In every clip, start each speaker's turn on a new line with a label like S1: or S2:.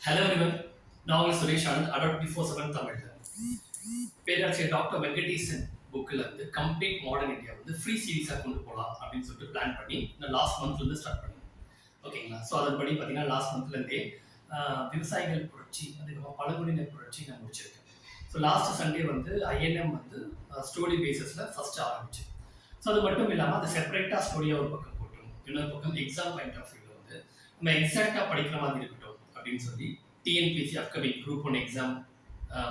S1: Hello everyone. நான் உங்கள் Suresh Anand Adda247 தமிழ்ல பேராசிரியர் டாக்டர் வெங்கடேசன் புக்கில் வந்து கம்ப்ளீட் மாடர்ன் இந்தியா வந்து ஃப்ரீ சீரீஸாக கொண்டு போகலாம் அப்படின்னு சொல்லிட்டு பிளான் பண்ணி இந்த லாஸ்ட் மந்த்லேருந்து ஸ்டார்ட் பண்ணி ஓகேங்களா. ஸோ அதன்படி பார்த்தீங்கன்னா லாஸ்ட் மந்த்லேருந்தே விவசாயிகள் புரட்சி அதுக்கப்புறம் பழங்குடியினர் புரட்சி நான் முடிச்சிருக்கேன். ஸோ லாஸ்ட் சண்டே வந்து ஐஎன்எம் வந்து ஸ்டோரி பேசிஸில் ஃபஸ்ட்டு ஆரம்பிச்சு. ஸோ அது மட்டும் இல்லாமல் அது செப்பரேட்டாக ஸ்டோரியாக ஒரு பக்கம் போட்டோம், இன்னொரு பக்கம் எக்ஸாம் பாயிண்ட் ஆஃப் வியூவில் வந்து நம்ம எக்ஸாக்டாக படிக்கிற மாதிரி இருக்கட்டும் அப்படின்னு சொல்லி TNPSC upcoming group 1 exam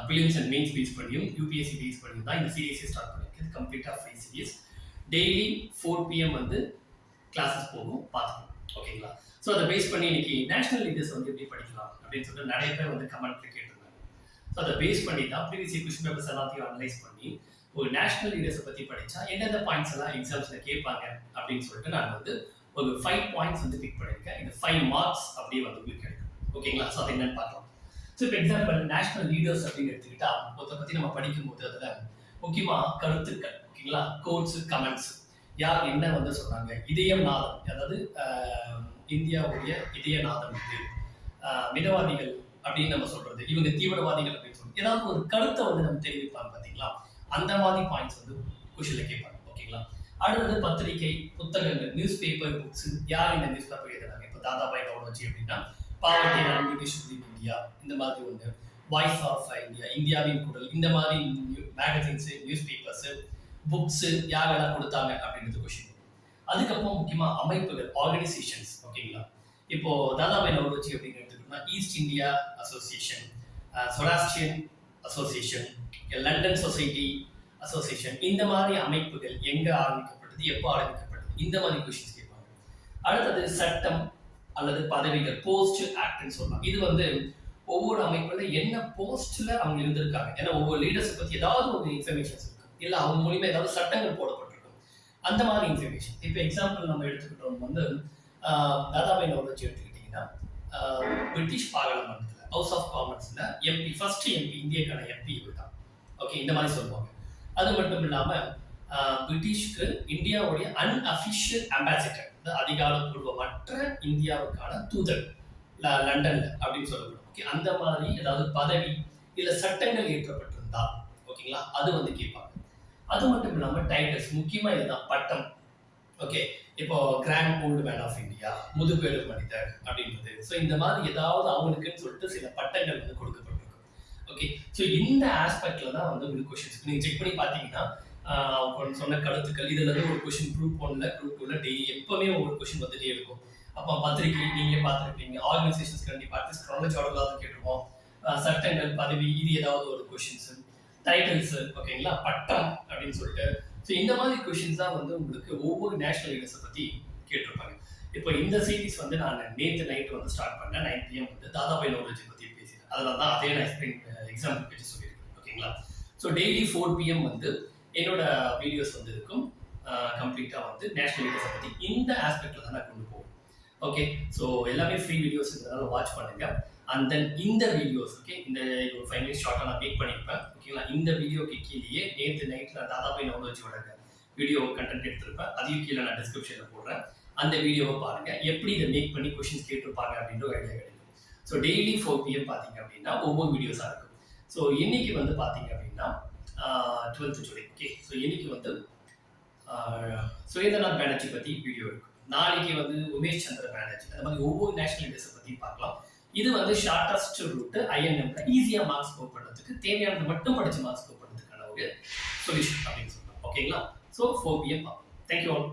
S1: prelims and mains base பண்ணியும் யூபிஎஸ்சி பேஸ் பண்ணியும் தான் இந்த சீரீஸை ஸ்டார்ட் பண்ணியிருக்கேன். கம்ப்ளீட்டாக ஃப்ரீ சீரீஸ். டெய்லி 4 PM வந்து கிளாஸஸ் போகும், பார்த்துக்கணும். ஓகேங்களா. ஸோ அதை பேஸ் பண்ணி இன்னைக்கு நேஷனல் லீடர்ஸ் வந்து எப்படி படிக்கலாம் அப்படின்னு சொல்லிட்டு நிறைய பேர் வந்து கமெண்ட்ல கேட்டிருந்தாங்க. ஸோ அதை பேஸ் பண்ணி தான் ப்ரீவியஸ் கொஸ்டின் பேப்பர்ஸ் எல்லாத்தையும் அனலைஸ் பண்ணி ஒரு நேஷனல் லீடர்ஸை பற்றி படித்தா எந்தெந்த பாயிண்ட்ஸ் எல்லாம் எக்ஸாம்ஸில் கேட்பாங்க அப்படின்னு சொல்லிட்டு நான் வந்து ஒரு 5 பாயிண்ட்ஸ் வந்து பிக் பண்ணியிருக்கேன். இந்த 5 மார்க்ஸ் அப்படியே வந்து உங்களுக்கு கிடைக்கும். ஓகேங்களா. ஸோ அதை என்னன்னு பார்க்கலாம். ஸோ இப்போ எக்ஸாம்பிள் நேஷனல் லீடர்ஸ் அப்படின்னு எடுத்துக்கிட்டா ஒருத்தரை பற்றி நம்ம படிக்கும்போது அதில் முக்கியமாக கருத்துக்கள், ஓகேங்களா, கோட்ஸ், கமெண்ட்ஸ், யார் என்ன வந்து சொன்னாங்க, இதயம் நாதம், அதாவது இந்தியாவுடைய இதய நாதம் இது, மிதவாதிகள் அப்படின்னு நம்ம சொல்றது, இவங்க தீவிரவாதிகள் அப்படின்னு சொல்றது, ஏதாவது ஒரு கருத்தை வந்து நம்ம தெரிவிப்பாங்க பார்த்தீங்களா, அந்த மாதிரி பாயிண்ட்ஸ் வந்து கொஷினில் கேட்பாங்க. ஓகேங்களா. அடுத்தது பத்திரிகை, புத்தகங்கள், நியூஸ் பேப்பர், புக்ஸ், யார் இந்த நியூஸ் பேப்பர் எழுதுறாங்க. இப்போ தாதாபாய் நௌரோஜி அப்படின்னா பாவர்ட்டி அண்ட் அன்எடுகேஷன் இன் இந்தியா, இந்த மாதிரி ஒன்று, வாய்ஸ் ஆஃப் இந்தியா, இந்தியாவின் குரல், இந்த மாதிரி மேகசின்ஸ், நியூஸ் பேப்பர்ஸ், புக்ஸ் யாரெல்லாம் கொடுத்தாங்க அப்படின்றது கொஸ்டின். அதுக்கப்புறம் முக்கியமா அமைப்புகள், ஆர்கனைசேஷன்ஸ். ஓகேங்களா. இப்போ தாதாபாய் நௌரோஜி அப்படின்னு எடுத்துக்கிட்டோம்னா East India association, Zoroastrian association, London society association, இந்த மாதிரி அமைப்புகள் எங்க ஆரம்பிக்கப்பட்டது, எப்போ ஆரம்பிக்கப்பட்டது, இந்த மாதிரி கொஸ்டின்ஸ் கேட்பாங்க. அடுத்தது சட்டம் அல்லது பதவிகள், போஸ்ட் ஆக்ட்னு சொல்லலாம். இது வந்து ஒவ்வொரு அமைப்புல என்ன போஸ்ட்ல அவங்க இருந்திருக்காங்க, ஏன்னா ஒவ்வொரு லீடர்ஸ் பத்தி ஏதாவது ஒரு இன்ஃபர்மேஷன்ஸ் இருக்கு, இல்ல அவங்க மூலியமா ஏதாவது சட்டங்கள் போடப்பட்டிருக்கும், அந்த மாதிரி இன்ஃபர்மேஷன். இப்போ எக்ஸாம்பிள் நம்ம எடுத்துக்கிட்டோம் வந்து தாதாபாய் நௌரோஜி எடுத்துக்கிட்டீங்கன்னா பிரிட்டிஷ் பார்லிமெண்ட்ல ஹவுஸ் ஆஃப் காமன்ஸ்ல எம்பி, ஃபர்ஸ்ட் எம்பி, இந்தியாக்கான எம்பி இவர் தான். ஓகே, இந்த மாதிரி சொல்லுவாங்க. அது மட்டும் இல்லாம பிரிட்டிஷ்க்கு இந்தியாவுடைய அன்அஃபிஷியல் அம்பாசிடர், அதிகாரப்பூர்வமற்ற இந்தியாவுக்கான தூதர் லண்டன்ல அப்படின்னு சொல்லப்படும். ஓகே, அந்த மாதிரி ஏதாவது பதவி இல்ல சட்டங்கள் ஏற்றப்பட்டிருந்தா, ஓகேங்களா, அது வந்து கேட்பாங்க. அது மட்டும் இல்லாம டைட்டில்ஸ், முக்கியமா இதுதான் பட்டம். ஓகே, இப்போ grand old man of India, முதுபெரு மனிதர் அப்படின்றது. ஸோ இந்த மாதிரி ஏதாவது அவங்களுக்குன்னு சொல்லிட்டு சில பட்டங்கள் வந்து கொடுக்கப்பட்டிருக்கும். ஓகே, ஸோ இந்த ஆஸ்பெக்ட்ல தான் வந்து உங்களுக்கு கொஸ்டின்ஸ் நீங்க செக் பண்ணி பார்த்தீங்கன்னா சொன்ன கருத்துக்கள் இதுல இருந்து ஒரு கொஸ்டின் குரூப் 1ல குரூப் 2ல டெய்லி எப்பவுமே ஒவ்வொரு கொஸ்டின் வந்துட்டே இருக்கும். அப்போ பத்திரிகை நீங்க பார்த்துருப்பீங்க, ஆர்கனைசேஷன்ஸ் கண்டிப்பா கிரானலாஜி ஆர்டர்ல கேட்டுருவோம், சட்டங்கள், பதவி, இது ஏதாவது ஒரு கொஸ்டின்ஸ், டைட்டில்ஸ், ஓகேங்களா, பட்டம் அப்படின்னு சொல்லிட்டு. ஸோ இந்த மாதிரி கொஸ்டின்ஸ் தான் வந்து உங்களுக்கு ஒவ்வொரு நேஷனல் லீடர்ஸை பத்தி கேட்டிருப்பாங்க. இப்போ இந்த சீரீஸ் வந்து நான் நேற்று நைட் வந்து ஸ்டார்ட் பண்ணேன். 9 PM வந்து தாதாபாய் நௌரோஜி பத்தி பேசினேன். அதில் தான் அதே நான் எக்ஸாம்பிள் பற்றி சொல்லியிருக்கேன். ஓகேங்களா. ஸோ டெய்லி 4 PM வந்து என்னோட வீடியோஸ் வந்து இருக்கும். கம்ப்ளீட்டாக வந்து நேஷனல் லீடர்ஸை பற்றி இந்த ஆஸ்பெக்ட்ல தான் நான் கொண்டு போவேன். ஓகே, ஸோ எல்லாமே ஃப்ரீ வீடியோஸ், இதனால வாட்ச் பண்ணுங்க. அண்ட் தென் இந்த வீடியோஸ், ஓகே, இந்த ஒரு 5 minutes ஷார்ட்டாக நான் மேக் பண்ணியிருப்பேன். ஓகேங்களா. இந்த வீடியோக்கு கீழேயே நேற்று நைட் நான் தாதாபாய் நௌரோஜியோட வீடியோ கண்டென்ட் எடுத்திருப்பேன், அதையும் கீழே நான் டிஸ்கிரிப்ஷனில் போடுறேன். அந்த வீடியோவை பாருங்க, எப்படி இதை மேக் பண்ணி கொஸ்டின்ஸ் கேட்டிருப்பாங்க அப்படின்ற ஒரு ஐடியா கிடைக்கும். ஸோ டெய்லி 4 PM பார்த்தீங்க அப்படின்னா ஒவ்வொரு வீடியோஸாக இருக்கும். ஸோ இன்னைக்கு வந்து பார்த்தீங்க அப்படின்னா 12th ஜூலை. ஓகே, ஸோ இன்னைக்கு வந்து சுரேந்திரநாத் பானர்ஜி பற்றி வீடியோ இருக்கும். நாளைக்கு வந்து உமேஷ் சந்திர பானர்ஜி, அந்த மாதிரி ஒவ்வொரு நேஷனல் லீடர்ஸை பற்றி பார்க்கலாம். இது வந்து ஷார்டஸ்ட் ரூட் ஐஎன்எம்ல ஈஸியாக மார்க்ஸ் ஸ்கோர் பண்ணுறதுக்கு, தேவையானது மட்டும் படித்து மார்க்ஸ் ஸ்கோர் பண்ணுறதுக்கான ஒரு சொல்யூஷன் அப்படின்னு சொல்லலாம். ஓகேங்களா. ஸோ 4 PM பார்ப்போம். Thank you all.